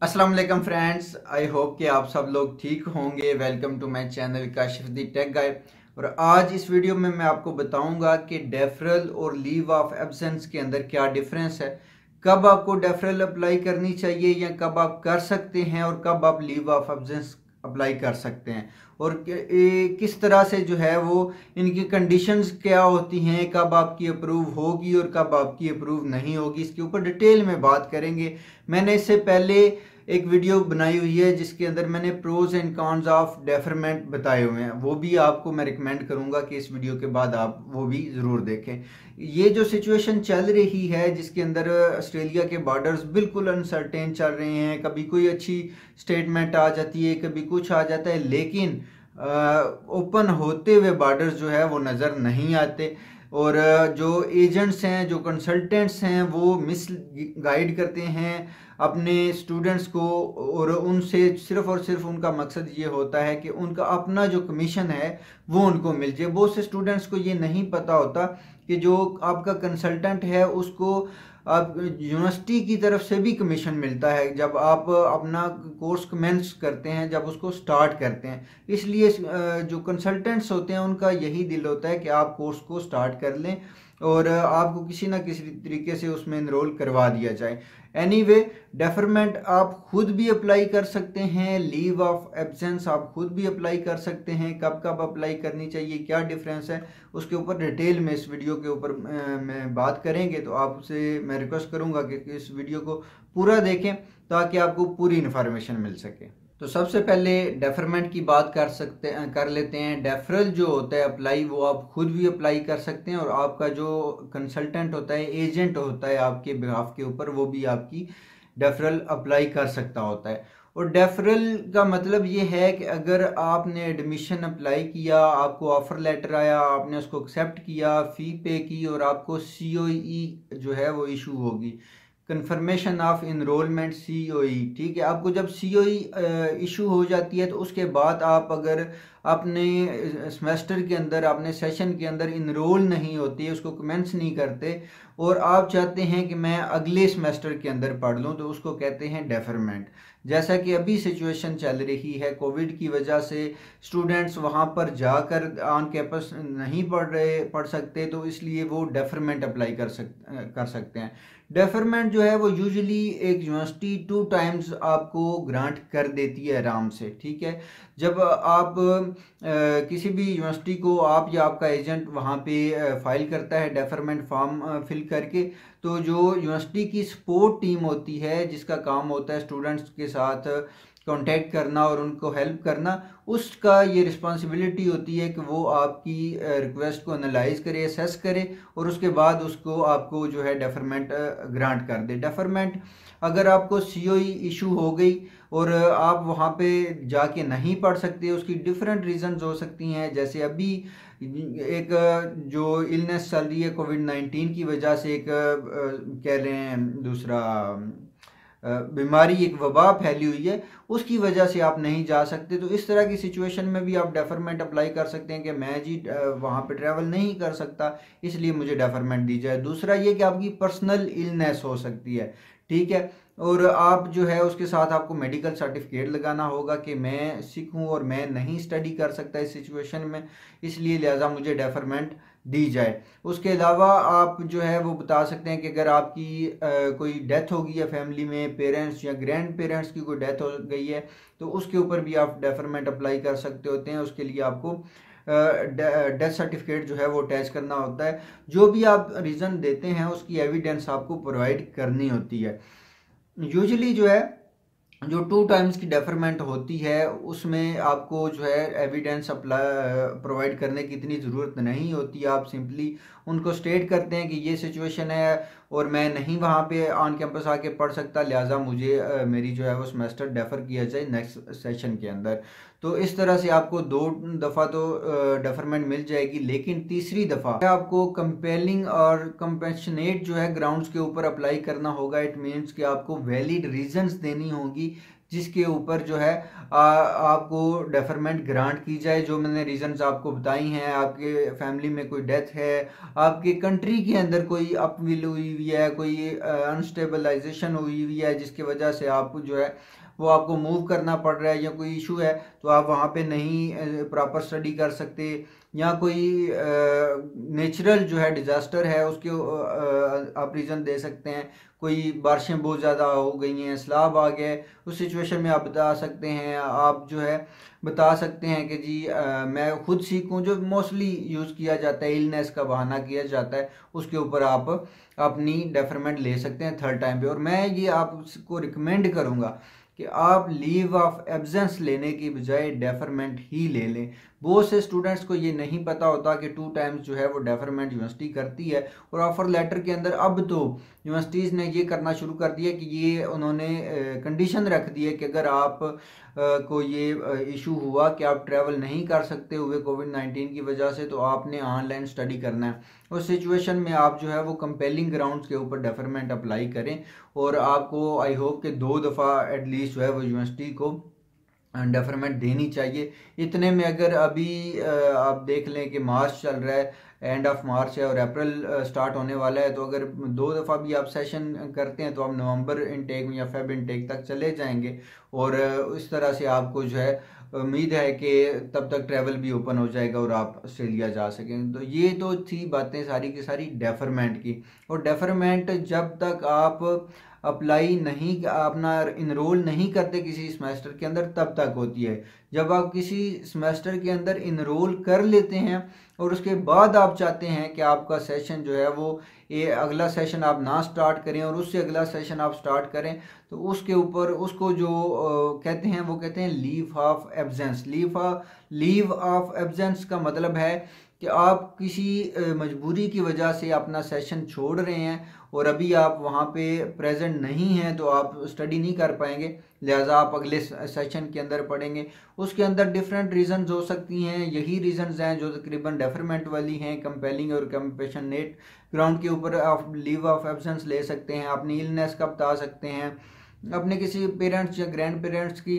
अस्सलाम वालेकुम friends, I hope कि आप सब लोग ठीक होंगे। Welcome to my channel Kashif the tech guy. और आज इस वीडियो में मैं आपको बताऊंगा कि डेफरल और लीव ऑफ एब्सेंस के अंदर क्या डिफरेंस है, कब आपको डेफरल अप्लाई करनी चाहिए या कब आप कर सकते हैं और कब आप लीव ऑफ एब्सेंस अप्लाई कर सकते हैं, और किस तरह से जो है वो इनकी कंडीशंस क्या होती हैं, कब आपकी अप्रूव होगी और कब आपकी अप्रूव नहीं होगी, इसके ऊपर डिटेल में बात करेंगे। मैंने इससे पहले एक वीडियो बनाई हुई है जिसके अंदर मैंने pros and cons of deferment बताए हुए हैं, वो भी आपको मैं रिकमेंड करूंगा कि इस वीडियो के बाद आप वो भी ज़रूर देखें। ये जो सिचुएशन चल रही है जिसके अंदर ऑस्ट्रेलिया के बॉर्डर्स बिल्कुल अनसर्टेन चल रहे हैं, कभी कोई अच्छी स्टेटमेंट आ जाती है, कभी कुछ आ जाता है, लेकिन ओपन होते हुए बॉर्डर्स जो है वो नज़र नहीं आते। और जो एजेंट्स हैं, जो कंसल्टेंट्स हैं, वो मिस गाइड करते हैं अपने स्टूडेंट्स को, और उनसे सिर्फ और सिर्फ उनका मकसद ये होता है कि उनका अपना जो कमीशन है वो उनको मिल जाए। बहुत से स्टूडेंट्स को ये नहीं पता होता कि जो आपका कंसल्टेंट है उसको आप यूनिवर्सिटी की तरफ से भी कमीशन मिलता है जब आप अपना कोर्स कमेंस करते हैं, जब उसको स्टार्ट करते हैं। इसलिए जो कंसल्टेंट्स होते हैं उनका यही दिल होता है कि आप कोर्स को स्टार्ट कर लें और आपको किसी ना किसी तरीके से उसमें इनरोल करवा दिया जाए। एनीवे, डेफरमेंट आप खुद भी अप्लाई कर सकते हैं, लीव ऑफ एब्सेंस आप खुद भी अप्लाई कर सकते हैं। कब कब अप्लाई करनी चाहिए, क्या डिफरेंस है, उसके ऊपर डिटेल में इस वीडियो के ऊपर मैं बात करेंगे। तो आपसे मैं रिक्वेस्ट करूंगा कि इस वीडियो को पूरा देखें ताकि आपको पूरी इन्फॉर्मेशन मिल सके। तो सबसे पहले डेफरमेंट की बात कर लेते हैं। डेफरल जो होता है अप्लाई, वो आप खुद भी अप्लाई कर सकते हैं और आपका जो कंसल्टेंट होता है, एजेंट होता है आपके बिहाफ के ऊपर, वो भी आपकी डेफरल अप्लाई कर सकता होता है। और डेफरल का मतलब ये है कि अगर आपने एडमिशन अप्लाई किया, आपको ऑफर लेटर आया, आपने उसको एक्सेप्ट किया, फ़ी पे की और आपको COE जो है वो इशू होगी, कंफर्मेशन ऑफ इनरोलमेंट, COE। ठीक है, आपको जब COE इशू हो जाती है तो उसके बाद आप अगर अपने सेमेस्टर के अंदर, अपने सेशन के अंदर इनरोल नहीं होते, उसको कमेंस नहीं करते और आप चाहते हैं कि मैं अगले सेमेस्टर के अंदर पढ़ लूँ, तो उसको कहते हैं डेफरमेंट। जैसा कि अभी सिचुएशन चल रही है कोविड की वजह से, स्टूडेंट्स वहाँ पर जाकर ऑन कैंपस नहीं पढ़ सकते, तो इसलिए वो डेफरमेंट अप्लाई कर सकते हैं। डेफरमेंट जो है वो यूजुअली एक यूनिवर्सिटी 2 टाइम्स आपको ग्रांट कर देती है आराम से। ठीक है, जब आप किसी भी यूनिवर्सिटी को, आप या आपका एजेंट वहाँ पे फाइल करता है डेफरमेंट फॉर्म फिल करके, तो जो यूनिवर्सिटी की सपोर्ट टीम होती है जिसका काम होता है स्टूडेंट्स के साथ कांटेक्ट करना और उनको हेल्प करना, उसका ये रिस्पॉन्सिबिलिटी होती है कि वो आपकी रिक्वेस्ट को एनालाइज करे, असेस करे और उसके बाद उसको आपको जो है डेफरमेंट ग्रांट कर दे। डेफरमेंट अगर आपको COE इशू हो गई और आप वहाँ पे जाके नहीं पढ़ सकते, उसकी डिफरेंट रीजंस हो सकती हैं। जैसे अभी एक जो इलनेस चल रही है कोविड-19 की वजह से, एक कह रहे हैं दूसरा बीमारी, एक वबा फैली हुई है, उसकी वजह से आप नहीं जा सकते। तो इस तरह की सिचुएशन में भी आप डेफरमेंट अप्लाई कर सकते हैं कि मैं जी वहाँ पे ट्रैवल नहीं कर सकता, इसलिए मुझे डेफरमेंट दी जाए। दूसरा ये कि आपकी पर्सनल इलनेस हो सकती है, ठीक है, और आप जो है उसके साथ आपको मेडिकल सर्टिफिकेट लगाना होगा कि मैं सिक हूँ और मैं नहीं स्टडी कर सकता इस सिचुएशन में, इसलिए लिहाजा मुझे डेफरमेंट दी जाए। उसके अलावा आप जो है वो बता सकते हैं कि अगर आपकी कोई डेथ हो गई है फैमिली में, पेरेंट्स या ग्रैंड पेरेंट्स की कोई डेथ हो गई है, तो उसके ऊपर भी आप डेफरमेंट अप्लाई कर सकते होते हैं। उसके लिए आपको डेथ सर्टिफिकेट जो है वो अटैच करना होता है। जो भी आप रीज़न देते हैं उसकी एविडेंस आपको प्रोवाइड करनी होती है। यूजुअली जो है जो 2 टाइम्स की डेफरमेंट होती है उसमें आपको जो है एविडेंस अप्लाई प्रोवाइड करने की इतनी ज़रूरत नहीं होती। आप सिंपली उनको स्टेट करते हैं कि ये सिचुएशन है और मैं नहीं वहाँ पे ऑन कैंपस आके पढ़ सकता, लिहाजा मुझे मेरी जो है वो सेमेस्टर डेफर किया जाए नेक्स्ट सेशन के अंदर। तो इस तरह से आपको 2 दफ़ा तो डेफरमेंट मिल जाएगी, लेकिन तीसरी दफ़ा आपको कंपेलिंग और कंपेशनेट जो है ग्राउंड्स के ऊपर अप्लाई करना होगा। इट मीन्स कि आपको वैलिड रीजंस देनी होगी जिसके ऊपर जो है आपको डेफरमेंट ग्रांट की जाए। जो मैंने रीजंस आपको बताई हैं, आपके फैमिली में कोई डेथ है, आपके कंट्री के अंदर कोई अपविल हुई हुई है, कोई अनस्टेबलाइजेशन हुई हुई है जिसकी वजह से आप जो है वो आपको मूव करना पड़ रहा है, या कोई इशू है तो आप वहाँ पे नहीं प्रॉपर स्टडी कर सकते, या कोई नेचुरल जो है डिज़ास्टर है उसके आप रीज़न दे सकते हैं। कोई बारिशें बहुत ज़्यादा हो गई हैं, सैलाब आ गया है, उस सिचुएशन में आप बता सकते हैं। आप जो है बता सकते हैं कि जी मैं खुद सीखूं, जो मोस्टली यूज़ किया जाता है, इलनेस का बहाना किया जाता है, उसके ऊपर आप अपनी डेफरमेंट ले सकते हैं थर्ड टाइम पे। और मैं ये आपको रिकमेंड करूँगा कि आप लीव ऑफ एब्सेंस लेने की बजाय डेफरमेंट ही ले लें। बहुत से स्टूडेंट्स को ये नहीं पता होता कि 2 टाइम्स जो है वो डेफरमेंट यूनिवर्सिटी करती है। और ऑफर लेटर के अंदर अब तो यूनिवर्सिटीज़ ने ये करना शुरू कर दिया कि ये उन्होंने कंडीशन रख दी है कि अगर आप को ये इशू हुआ कि आप ट्रैवल नहीं कर सकते हुए कोविड-19 की वजह से, तो आपने ऑनलाइन स्टडी करना है। उस सिचुएशन में आप जो है वो कंपेलिंग ग्राउंड्स के ऊपर डेफरमेंट अप्लाई करें। और आपको आई होप कि 2 दफ़ा एटलीस्ट जो है वो यूनिवर्सिटी को डेफरमेंट देनी चाहिए। इतने में अगर अभी आप देख लें कि मार्च चल रहा है, एंड ऑफ मार्च है और अप्रैल स्टार्ट होने वाला है, तो अगर 2 दफ़ा भी आप सेशन करते हैं तो आप नवंबर इनटेक या फेब इनटेक तक चले जाएंगे। और इस तरह से आपको जो है उम्मीद है कि तब तक ट्रैवल भी ओपन हो जाएगा और आप ऑस्ट्रेलिया जा सकेंगे। तो ये तो थी बातें सारी की सारी डेफरमेंट की। और डेफरमेंट जब तक आप अप्लाई नहीं, अपना इनरोल नहीं करते किसी सेमेस्टर के अंदर, तब तक होती है। जब आप किसी सेमेस्टर के अंदर इनरोल कर लेते हैं और उसके बाद आप चाहते हैं कि आपका सेशन जो है वो ये अगला सेशन आप ना स्टार्ट करें और उससे अगला सेशन आप स्टार्ट करें, तो उसके ऊपर उसको जो कहते हैं वो कहते हैं leave of absence. Leave of absence का मतलब है कि आप किसी मजबूरी की वजह से अपना सेशन छोड़ रहे हैं और अभी आप वहाँ पे प्रेजेंट नहीं हैं, तो आप स्टडी नहीं कर पाएंगे, लिहाजा आप अगले सेशन के अंदर पढ़ेंगे। उसके अंदर डिफरेंट रीजंस हो सकती हैं। यही रीजंस हैं जो तकरीबन डेफरमेंट वाली हैं। कंपेलिंग और कंपेशनेट ग्राउंड के ऊपर आप लीव ऑफ एब्सेंस ले सकते हैं, अपनी इलनेस का बता सकते हैं, अपने किसी पेरेंट्स या ग्रैंड पेरेंट्स की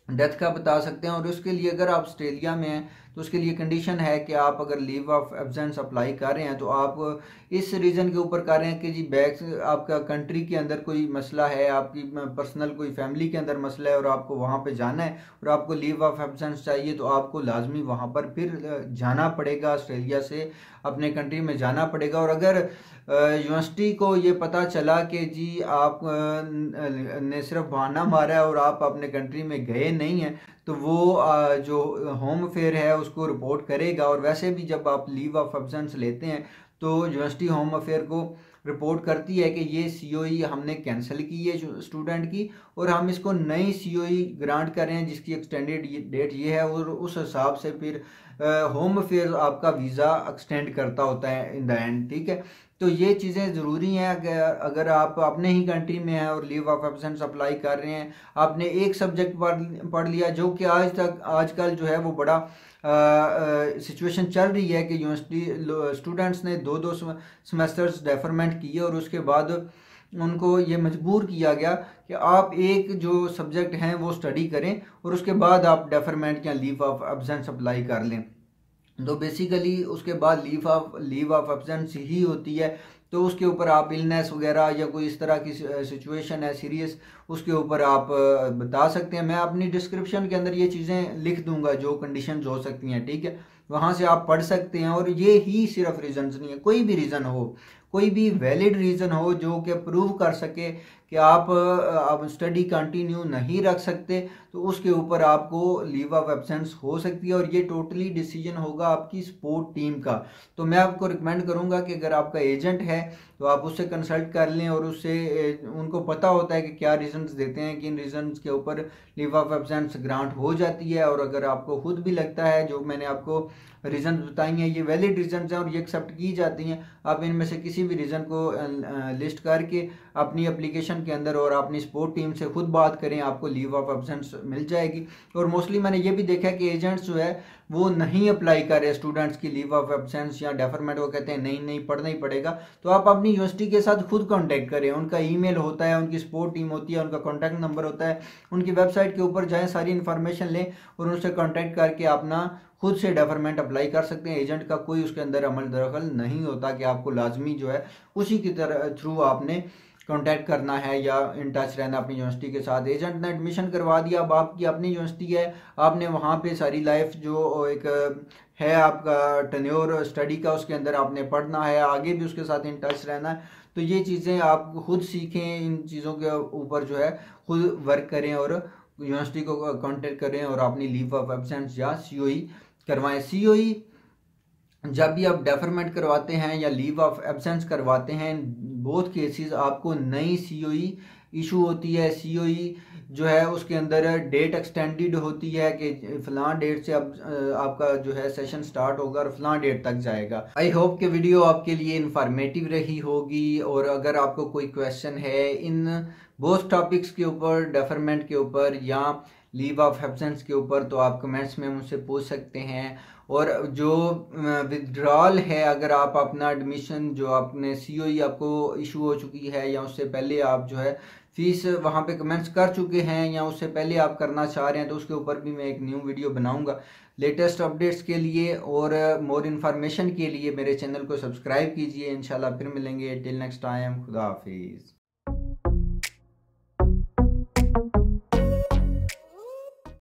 डेथ का बता सकते हैं। और उसके लिए अगर आप ऑस्ट्रेलिया में हैं तो उसके लिए कंडीशन है कि आप अगर लीव ऑफ एब्सेंस अप्लाई कर रहे हैं तो आप इस रीज़न के ऊपर कर रहे हैं कि जी बैक आपका कंट्री के अंदर कोई मसला है, आपकी पर्सनल कोई फैमिली के अंदर मसला है और आपको वहाँ पे जाना है और आपको लीव ऑफ एब्सेंस चाहिए, तो आपको लाजमी वहाँ पर फिर जाना पड़ेगा, ऑस्ट्रेलिया से अपने कंट्री में जाना पड़ेगा। और अगर यूनिवर्सिटी को ये पता चला कि जी आप ने सिर्फ बहाना मारा है और आप अपने कंट्री में गए नहीं हैं, तो वो जो होम अफेयर है उसको रिपोर्ट करेगा। और वैसे भी जब आप लीव ऑफ एब्सेंस लेते हैं तो यूनिवर्सिटी होम अफेयर को रिपोर्ट करती है कि ये सीओई हमने कैंसिल की है स्टूडेंट की और हम इसको नई सीओई ग्रांट कर रहे हैं जिसकी एक्सटेंडेड डेट ये है। और उस हिसाब से फिर होम अफेयर आपका वीज़ा एक्सटेंड करता होता है इन द एंड। ठीक है, तो ये चीज़ें ज़रूरी हैं। अगर आप अपने ही कंट्री में हैं और लीव ऑफ एब्सेंस अप्लाई कर रहे हैं, आपने एक सब्जेक्ट पढ़ लिया, जो कि आजकल जो है वो बड़ा सिचुएशन चल रही है कि यूनिवर्सिटी स्टूडेंट्स ने 2-2 सेमेस्टर्स डेफरमेंट किए और उसके बाद उनको ये मजबूर किया गया कि आप एक जो सब्जेक्ट हैं वो स्टडी करें और उसके बाद आप डेफरमेंट या लीव ऑफ एब्सेंस अप्लाई कर लें। तो बेसिकली उसके बाद लीव ऑफ एब्सेंस ही होती है। तो उसके ऊपर आप इलनेस वगैरह या कोई इस तरह की सिचुएशन है सीरियस, उसके ऊपर आप बता सकते हैं। मैं अपनी डिस्क्रिप्शन के अंदर ये चीज़ें लिख दूंगा जो कंडीशंस हो सकती हैं। ठीक है, वहाँ से आप पढ़ सकते हैं। और ये ही सिर्फ रीजंस नहीं है, कोई भी रीज़न हो, कोई भी वैलिड रीज़न हो जो कि प्रूव कर सके कि आप स्टडी कंटिन्यू नहीं रख सकते, तो उसके ऊपर आपको लीव ऑफ एब्सेंस हो सकती है। और ये टोटली डिसीजन होगा आपकी स्पोर्ट टीम का। तो मैं आपको रिकमेंड करूंगा कि अगर आपका एजेंट है तो आप उससे कंसल्ट कर लें और उससे उनको पता होता है कि क्या रीजंस देते हैं, किन रीजंस के ऊपर लीव ऑफ एब्सेंस ग्रांट हो जाती है। और अगर आपको खुद भी लगता है जो मैंने आपको रीजन बताई हैं ये वैलिड रीजंस हैं और ये एक्सेप्ट की जाती हैं, आप इनमें से किसी भी रीज़न को लिस्ट करके अपनी एप्लीकेशन के अंदर और अपनी स्पोर्ट टीम से खुद बात करें, आपको लीव ऑफ एब्सेंस मिल जाएगी। और मोस्टली मैंने ये भी देखा है कि एजेंट्स जो है वो नहीं अप्लाई कर रहे स्टूडेंट्स की लीव ऑफ एब्सेंस या डेफरमेंट, वो कहते हैं नहीं नहीं पढ़ना ही पड़ेगा। तो आप अपनी यूनिवर्सिटी के साथ खुद कांटेक्ट करें, उनका ईमेल होता है, उनकी सपोर्ट टीम होती है, उनका कांटेक्ट नंबर होता है, उनकी वेबसाइट के ऊपर जाएं, सारी इन्फॉर्मेशन लें और उनसे कांटेक्ट करके अपना खुद से डेफरमेंट अप्लाई कर सकते हैं। एजेंट का कोई उसके अंदर अमल दखल नहीं होता कि आपको लाजमी जो है उसी की तरह थ्रू आपने कांटेक्ट करना है या इन टच रहना अपनी यूनिवर्सिटी के साथ। एजेंट ने एडमिशन करवा दिया, अब आपकी अपनी यूनिवर्सिटी है, आपने वहाँ पे सारी लाइफ जो एक है आपका टेन्योर स्टडी का, उसके अंदर आपने पढ़ना है, आगे भी उसके साथ इन टच रहना है। तो ये चीज़ें आप खुद सीखें, इन चीज़ों के ऊपर जो है खुद वर्क करें और यूनिवर्सिटी को कांटेक्ट करें और अपनी लीव ऑफ एब्सेंस या COE करवाएं। COE जब भी आप डेफरमेंट करवाते हैं या लीव ऑफ एब्सेंस करवाते हैं, बोथ केसेस आपको नई COE इशू होती है। COE जो है उसके अंदर डेट एक्सटेंडेड होती है कि फलां डेट से अब आपका जो है सेशन स्टार्ट होगा और फलां डेट तक जाएगा। आई होप कि वीडियो आपके लिए इंफॉर्मेटिव रही होगी, और अगर आपको कोई क्वेश्चन है इन बोथ टॉपिक्स के ऊपर, डेफरमेंट के ऊपर या लीव ऑफ एब्सेंस के ऊपर, तो आप कमेंट्स में मुझसे पूछ सकते हैं। और जो विड्रॉल है, अगर आप अपना एडमिशन जो आपने COE आपको इशू हो चुकी है या उससे पहले आप जो है फीस वहाँ पे कमेंट्स कर चुके हैं या उससे पहले आप करना चाह रहे हैं, तो उसके ऊपर भी मैं एक न्यू वीडियो बनाऊंगा। लेटेस्ट अपडेट्स के लिए और मोर इन्फॉर्मेशन के लिए मेरे चैनल को सब्सक्राइब कीजिए। इंशाल्लाह फिर मिलेंगे। टिल नेक्स्ट टाइम, खुदा हाफिज़।